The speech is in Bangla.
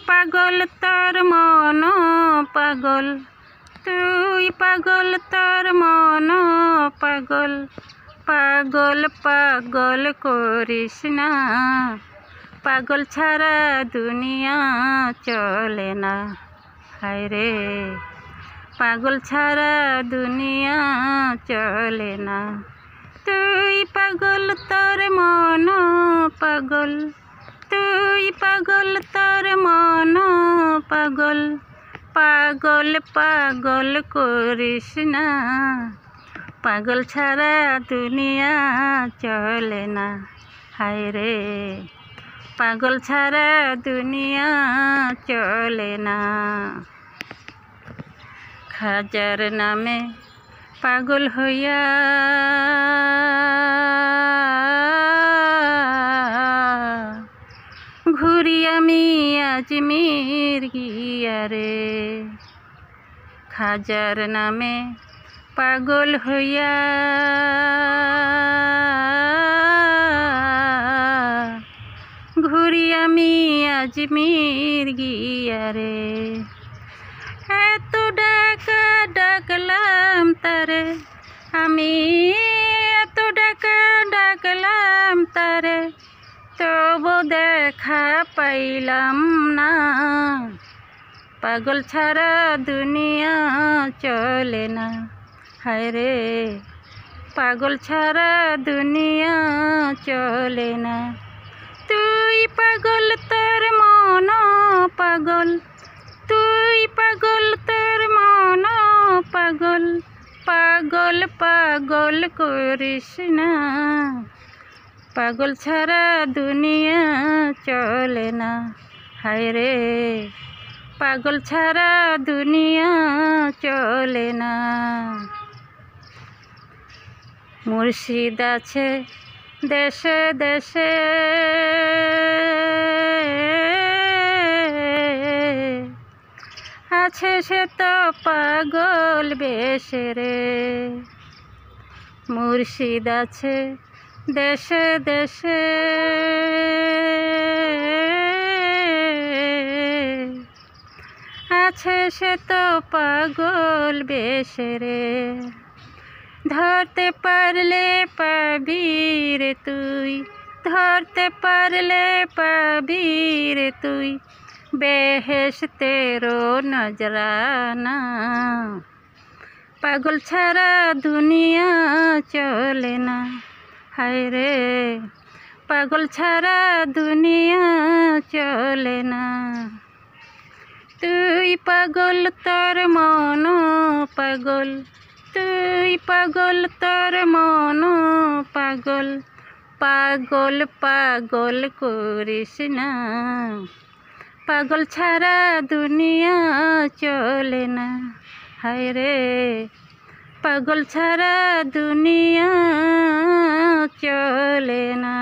পাগল তোর মন পাগল, তুই পাগল তোর মন পাগল, পাগল পাগল করিস না, পাগল ছাড়া দুনিয়া চলে না। হায় রে পাগল ছাড়া দুনিয়া চলে না। তুই পাগল তোর মন পাগল, তুই পাগল তোর মন পাগল, পাগল পাগল করিস না, পাগল ছাড়া দুনিয়া চলে না। হায় রে পাগল ছাড়া দুনিয়া চলে না। খাজার নামে পাগল হইয়া ঘুরি আমি আজমির গিয়া রে, খাজার নামে পাগল হইয়া ঘুরি আমি আজমির গিয়া রে। এত ডাকা ডাকলাম তারে আমি, এত ডাকা ডাকলাম তারে, তবু দেখা পাইলাম না, পাগল ছাড়া দুনিয়া চলে না। হায় রে পাগল ছাড়া দুনিয়া চলে না। তুই পাগল তোর মন পাগল, তুই পাগল তোর মন পাগল, পাগল পাগল করিস না, পাগল ছাড়া দুনিয়া চলে না। হায় রে পাগল ছাড়া দুনিয়া চলে না। মুর্শিদ আছে দেশে দেশে, আছে সে তো পাগল বেশে রে। মুর্শিদ আছে দেশে দেশে, আছে সে তো পাগল বেশে রে। ধরতে পারলে পাবি রে তুই, ধরতে পারলে পাবি রে তুই, বেহেশতেরো নজরানা, পাগল ছাড়া দুনিয়া চলে না। হায় রে পাগল ছাড়া দুনিয়া চলে না। তুই পাগল তোর মন পাগল, তুই পাগল তোর মন পাগল, পাগল পাগল করিস না, পাগল ছাড়া দুনিয়া চলে না। হায় রে পাগল ছাড়া দুনিয়া চলে না।